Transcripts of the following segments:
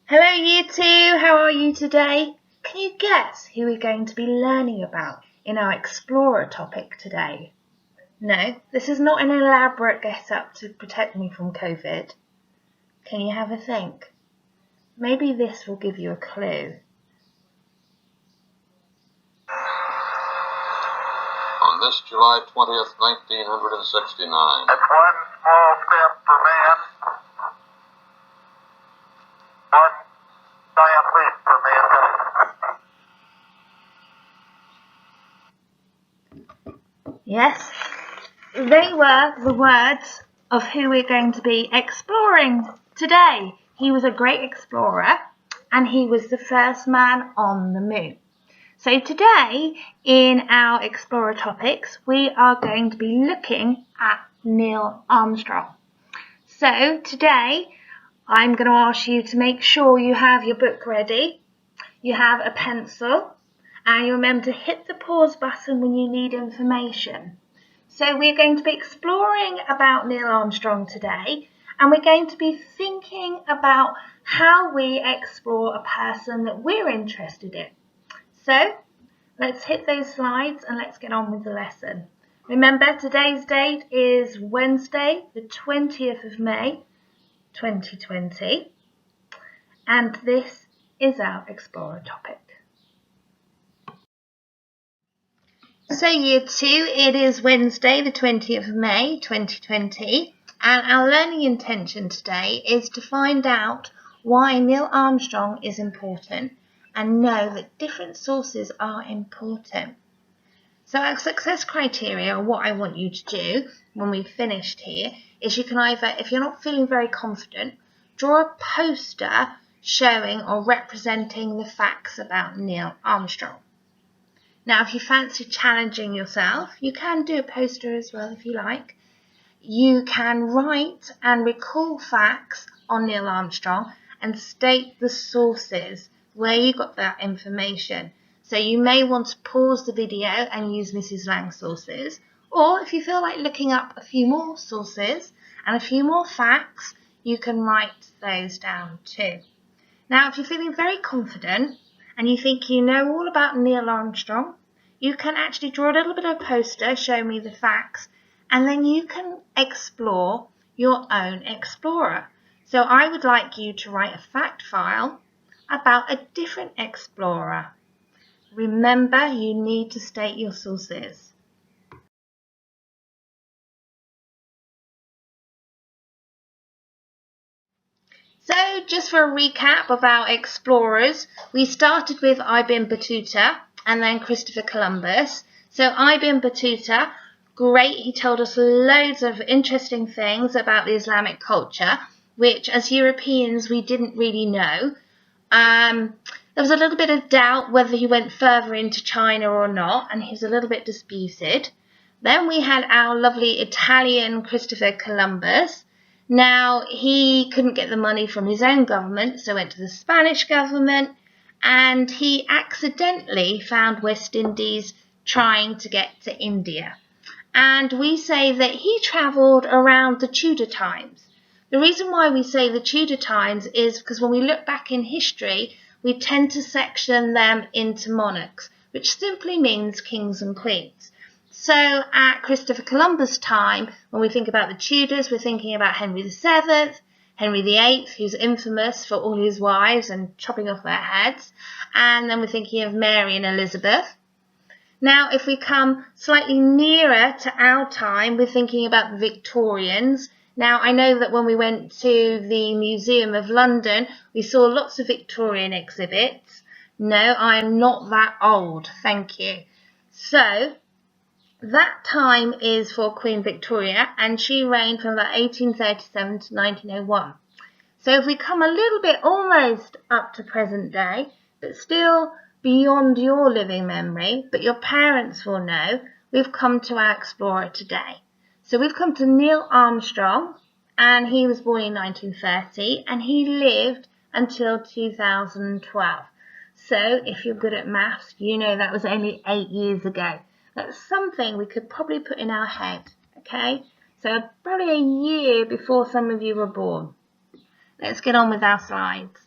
Hello you two, how are you today? Can you guess who we're going to be learning about in our Explorer topic today? No, this is not an elaborate get-up to protect me from COVID. Can you have a think? Maybe this will give you a clue. On this July 20th, 1969. That's one small step for man, one giant leap for mankind. Yes, they were the words of who we're going to be exploring today. He was a great explorer and he was the first man on the moon. So today in our Explorer topics, we are going to be looking at Neil Armstrong. So today I'm going to ask you to make sure you have your book ready, you have a pencil, and you remember to hit the pause button when you need information. So we're going to be exploring about Neil Armstrong today, and we're going to be thinking about how we explore a person that we're interested in. So let's hit those slides and let's get on with the lesson. Remember, today's date is Wednesday, the 20th of May, 2020, and this is our Explorer topic. So year 2, it is Wednesday, the 20th of May, 2020, and our learning intention today is to find out why Neil Armstrong is important and know that different sources are important. So our success criteria, or what I want you to do when we've finished here, is you can either, if you're not feeling very confident, draw a poster showing or representing the facts about Neil Armstrong. Now, if you fancy challenging yourself, you can do a poster as well if you like. You can write and recall facts on Neil Armstrong and state the sources where you got that information. So you may want to pause the video and use Mrs. Lang's sources, or if you feel like looking up a few more sources and a few more facts, you can write those down too. Now, if you're feeling very confident and you think you know all about Neil Armstrong, you can actually draw a little bit of a poster, show me the facts, and then you can explore your own explorer. So I would like you to write a fact file about a different explorer. Remember, you need to state your sources. So just for a recap of our explorers, we started with Ibn Battuta and then Christopher Columbus. So Ibn Battuta, great, he told us loads of interesting things about the Islamic culture, which as Europeans we didn't really know. There was a little bit of doubt whether he went further into China or not, and he was a little bit disputed. Then we had our lovely Italian Christopher Columbus. Now, he couldn't get the money from his own government, so went to the Spanish government, and he accidentally found West Indies trying to get to India. And we say that he travelled around the Tudor times. The reason why we say the Tudor times is because when we look back in history, we tend to section them into monarchs, which simply means kings and queens. So at Christopher Columbus' time, when we think about the Tudors, we're thinking about Henry VII, Henry VIII, who's infamous for all his wives and chopping off their heads, and then we're thinking of Mary and Elizabeth. Now, if we come slightly nearer to our time, we're thinking about the Victorians. Now, I know that when we went to the Museum of London, we saw lots of Victorian exhibits. No, I'm not that old, thank you. So, that time is for Queen Victoria, and she reigned from about 1837 to 1901. So if we come a little bit almost up to present day, but still beyond your living memory, but your parents will know, we've come to our explorer today. So we've come to Neil Armstrong, and he was born in 1930, and he lived until 2012. So if you're good at maths, you know that was only 8 years ago. That's something we could probably put in our head, okay? So probably a year before some of you were born. Let's get on with our slides.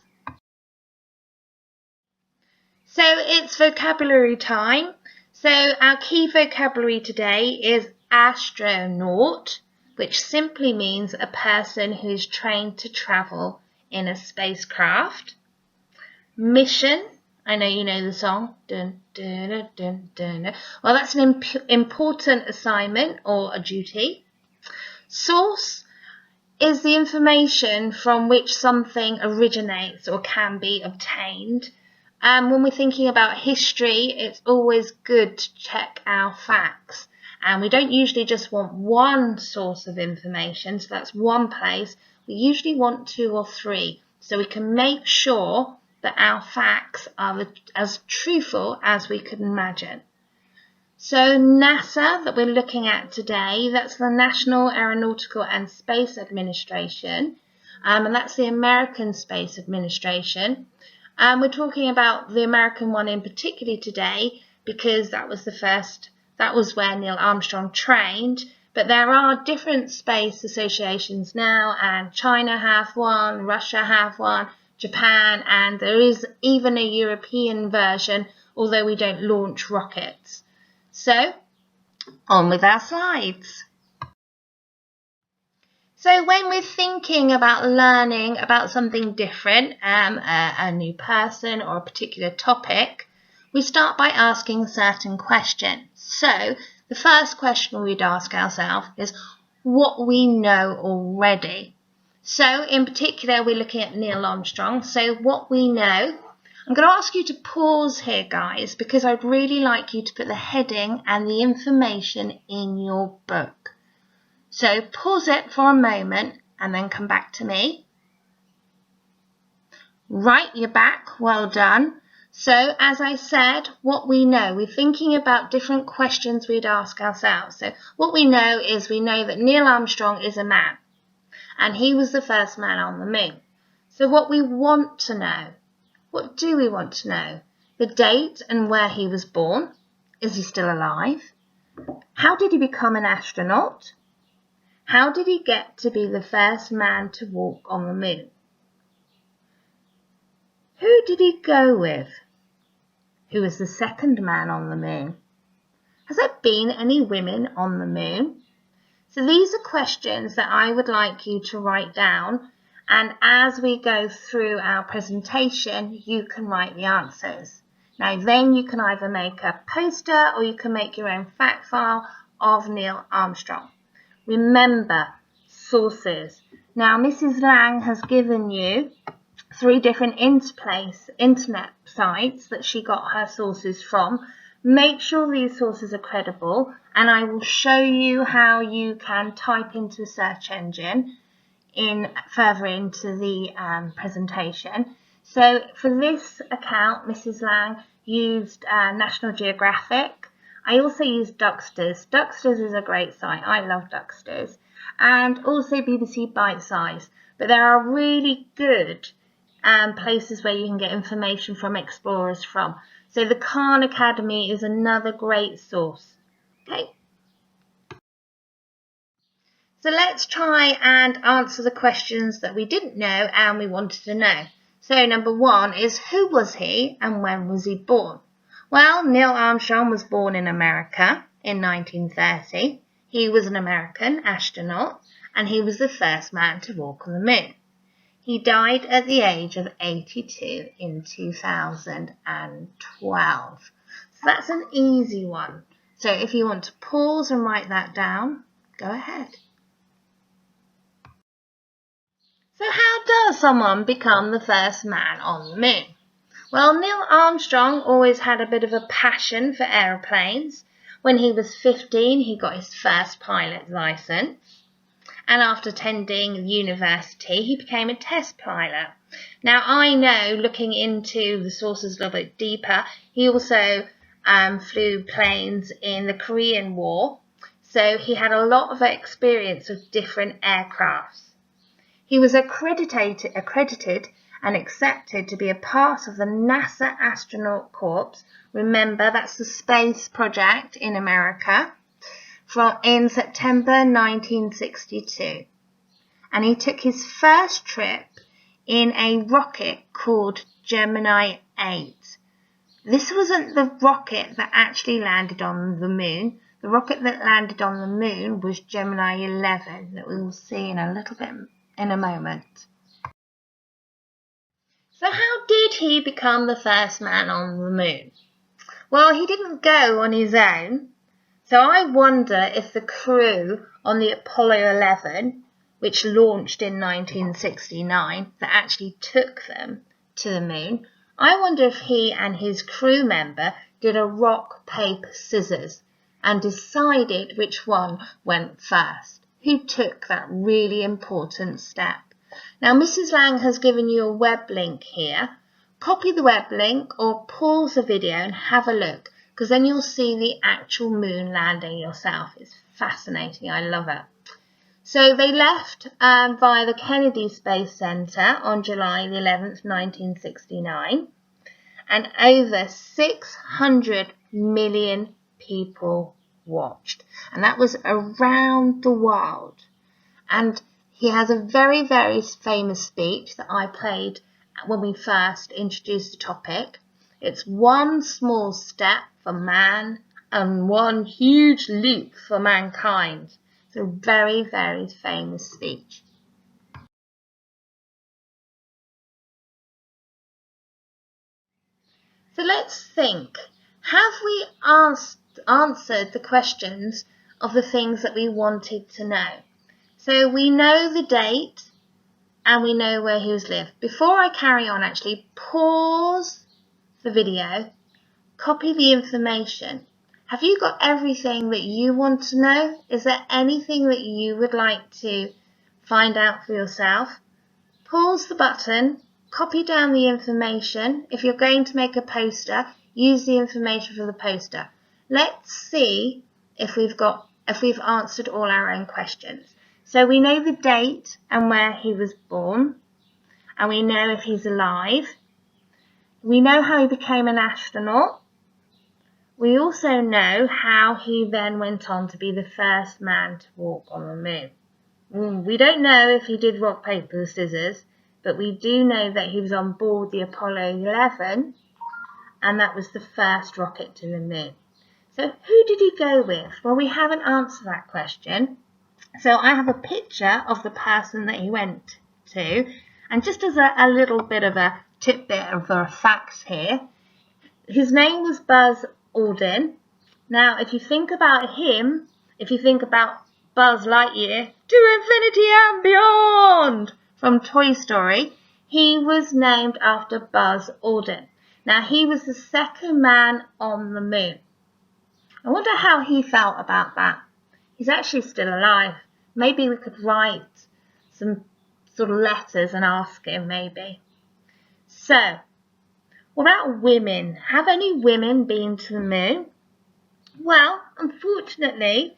So it's vocabulary time. So our key vocabulary today is astronaut, which simply means a person who's trained to travel in a spacecraft. Mission, I know you know the song. Dun, dun, dun, dun, dun. Well, that's an important assignment or a duty. Source is the information from which something originates or can be obtained. When we're thinking about history, it's always good to check our facts. And we don't usually just want one source of information, so that's one place. We usually want 2 or 3, so we can make sure that our facts are as truthful as we could imagine. So NASA that we're looking at today, that's the National Aeronautical and Space Administration, and that's the American Space Administration. We're talking about the American one in particular today because that was where Neil Armstrong trained, but there are different space associations now, and China have one, Russia have one, Japan, and there is even a European version, although we don't launch rockets. So, on with our slides. So when we're thinking about learning about something different, a new person or a particular topic, we start by asking certain questions. So the first question we'd ask ourselves is what we know already. So in particular, we're looking at Neil Armstrong. So what we know. I'm going to ask you to pause here, guys, because I'd really like you to put the heading and the information in your book. So pause it for a moment and then come back to me. Right, you're back. Well done. So as I said, what we know, we're thinking about different questions we'd ask ourselves. So what we know is we know that Neil Armstrong is a man and he was the first man on the moon. So what we want to know, what do we want to know? The date and where he was born. Is he still alive? How did he become an astronaut? How did he get to be the first man to walk on the moon? Who did he go with? Who was the second man on the moon? Has there been any women on the moon? So these are questions that I would like you to write down, and as we go through our presentation, you can write the answers. Now then you can either make a poster or you can make your own fact file of Neil Armstrong. Remember, sources. Now Mrs. Lang has given you 3 different internet sites that she got her sources from. Make sure these sources are credible, and I will show you how you can type into a search engine further into the presentation. So for this account, Mrs. Lang used National Geographic. I also used Ducksters. Ducksters is a great site. I love Ducksters. And also BBC Bitesize. But there are really good places where you can get information from explorers from. So the Khan Academy is another great source. Okay. So let's try and answer the questions that we didn't know and we wanted to know. So number 1 is who was he and when was he born? Well, Neil Armstrong was born in America in 1930. He was an American astronaut and he was the first man to walk on the moon. He died at the age of 82 in 2012. So that's an easy one. So if you want to pause and write that down, go ahead. So how does someone become the first man on the moon? Well, Neil Armstrong always had a bit of a passion for aeroplanes. When he was 15, he got his first pilot license. And after attending university, he became a test pilot. Now, I know, looking into the sources a little bit deeper, he also flew planes in the Korean War. So he had a lot of experience with different aircrafts. He was accredited and accepted to be a part of the NASA Astronaut Corps. Remember, that's the space project in America in September 1962. And he took his first trip in a rocket called Gemini 8. This wasn't the rocket that actually landed on the moon. The rocket that landed on the moon was Gemini 11 that we will see in a little bit in a moment. So how did he become the first man on the moon? Well, he didn't go on his own. So I wonder if the crew on the Apollo 11, which launched in 1969, that actually took them to the moon, I wonder if he and his crew member did a rock, paper, scissors and decided which one went first, who took that really important step. Now, Mrs. Lang has given you a web link here. Copy the web link or pause the video and have a look, because then you'll see the actual moon landing yourself. It's fascinating. I love it. So they left via the Kennedy Space Center on July the 11th, 1969, and over 600 million people watched, and that was around the world. And he has a very, very famous speech that I played when we first introduced the topic. It's one small step for man and one huge leap for mankind. It's a very, very famous speech. So let's think. Have we answered the questions of the things that we wanted to know? So we know the date and we know where he was lived. Before I carry on, actually, pause the video, copy the information. Have you got everything that you want to know? Is there anything that you would like to find out for yourself? Pause the button, copy down the information. If you're going to make a poster, use the information for the poster. Let's see if we've answered all our own questions. So we know the date and where he was born, and we know if he's alive. We know how he became an astronaut. We also know how he then went on to be the first man to walk on the moon. We don't know if he did rock, paper, scissors, but we do know that he was on board the Apollo 11, and that was the first rocket to the moon. So who did he go with? Well, we haven't answered that question. So I have a picture of the person that he went to, and just as a little bit of a tidbit of facts here, his name was Buzz Aldrin. Now, if you think about him, if you think about Buzz Lightyear, to infinity and beyond, from Toy Story, he was named after Buzz Aldrin. Now, he was the second man on the moon. I wonder how he felt about that. He's actually still alive. Maybe we could write some sort of letters and ask him, maybe. So, what about women? Have any women been to the moon? Well, unfortunately,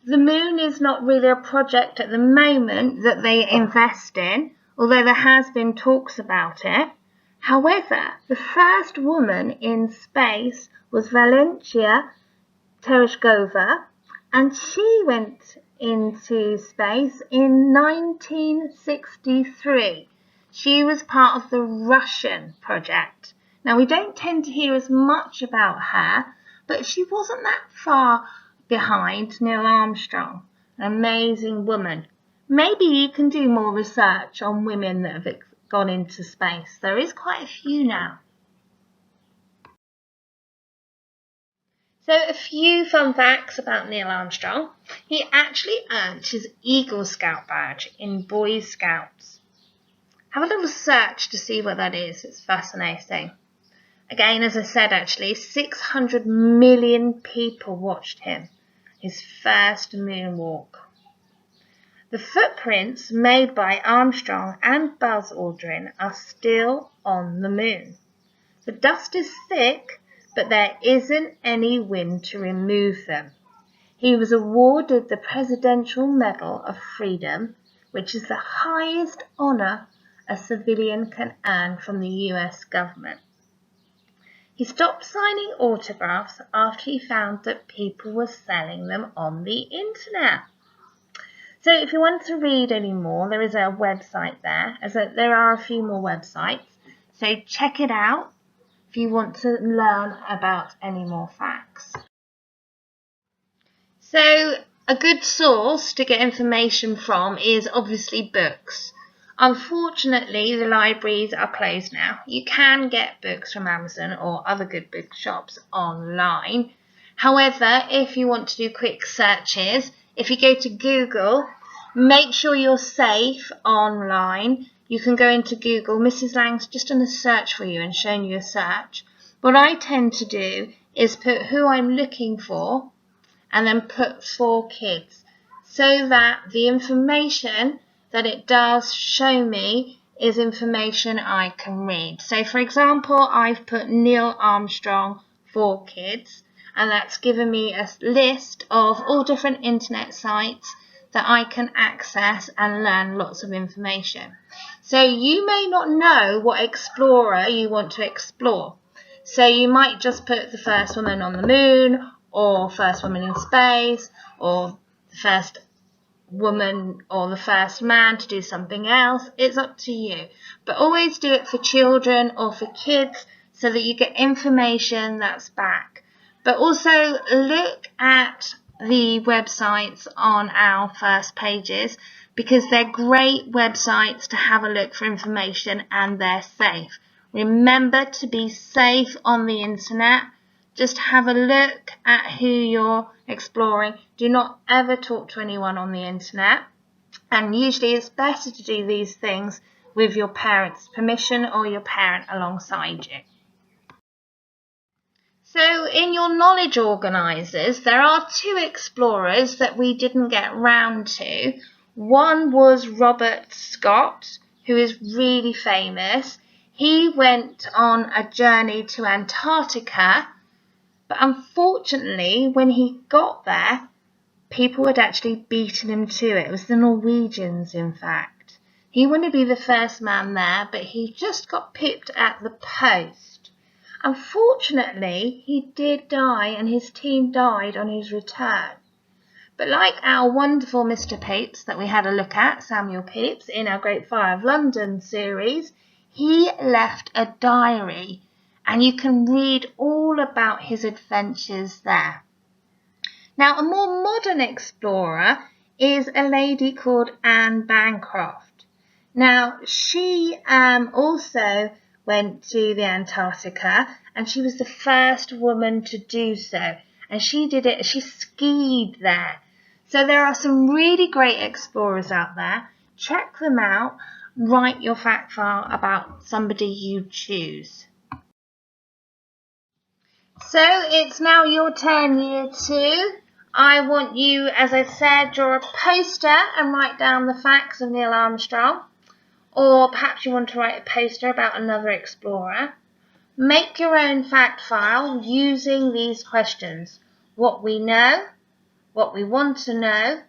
the moon is not really a project at the moment that they invest in, although there has been talks about it. However, the first woman in space was Valentina Tereshkova, and she went into space in 1963. She was part of the Russian project. Now, we don't tend to hear as much about her, but she wasn't that far behind Neil Armstrong, an amazing woman. Maybe you can do more research on women that have gone into space. There is quite a few now. So a few fun facts about Neil Armstrong. He actually earned his Eagle Scout badge in Boy Scouts. Have a little search to see what that is. It's fascinating. Again, as I said, actually, 600 million people watched him, his first moonwalk. The footprints made by Armstrong and Buzz Aldrin are still on the moon. The dust is thick, but there isn't any wind to remove them. He was awarded the Presidential Medal of Freedom, which is the highest honour a civilian can earn from the US government. He stopped signing autographs after he found that people were selling them on the internet. So if you want to read any more, there is a website there. There are a few more websites, so check it out. if you want to learn about any more facts. So a good source to get information from is obviously books. Unfortunately, the libraries are closed now. You can get books from Amazon or other good bookshops online. However, if you want to do quick searches, if you go to Google, make sure you're safe online. You can go into Google. Mrs. Lang's just done a search for you and shown you a search. What I tend to do is put who I'm looking for and then put 4 kids, so that the information that it does show me is information I can read. So for example, I've put Neil Armstrong 4 kids, and that's given me a list of all different internet sites that I can access and learn lots of information. So you may not know what explorer you want to explore. So you might just put the first woman on the moon, or first woman in space, or the first woman or the first man to do something else. It's up to you. But always do it for children or for kids so that you get information that's back. But also look at the websites on our first pages, because they're great websites to have a look for information and they're safe. Remember to be safe on the internet. Just have a look at who you're exploring. Do not ever talk to anyone on the internet. And usually it's better to do these things with your parents' permission or your parent alongside you. So in your knowledge organisers, there are 2 explorers that we didn't get round to. One was Robert Scott, who is really famous. He went on a journey to Antarctica, but unfortunately, when he got there, people had actually beaten him to it. It was the Norwegians, in fact. He wanted to be the first man there, but he just got pipped at the post. Unfortunately, he did die, and his team died on his return. But like our wonderful Mr. Pepys that we had a look at, Samuel Pepys, in our Great Fire of London series, he left a diary, and you can read all about his adventures there. Now, a more modern explorer is a lady called Anne Bancroft. Now, she also went to the Antarctica, and she was the first woman to do so. And she did it, she skied there. So there are some really great explorers out there. Check them out. Write your fact file about somebody you choose. So it's now your turn, year 2. I want you, as I said, draw a poster and write down the facts of Neil Armstrong. Or perhaps you want to write a poster about another explorer. Make your own fact file using these questions. What we know, what we want to know,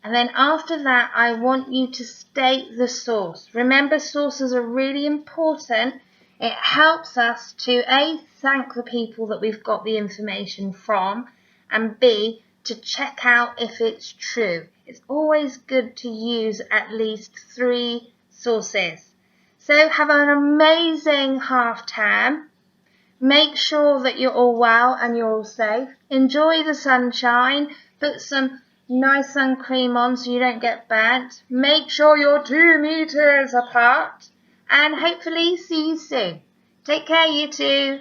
and then after that I want you to state the source. Remember, sources are really important. It helps us to A, thank the people that we've got the information from, and B, to check out if it's true. It's always good to use at least 3 sources. So have an amazing half term. Make sure that you're all well and you're all safe. Enjoy the sunshine. Put some nice sun cream on so you don't get burnt. Make sure you're 2 meters apart. And hopefully see you soon. Take care, you two.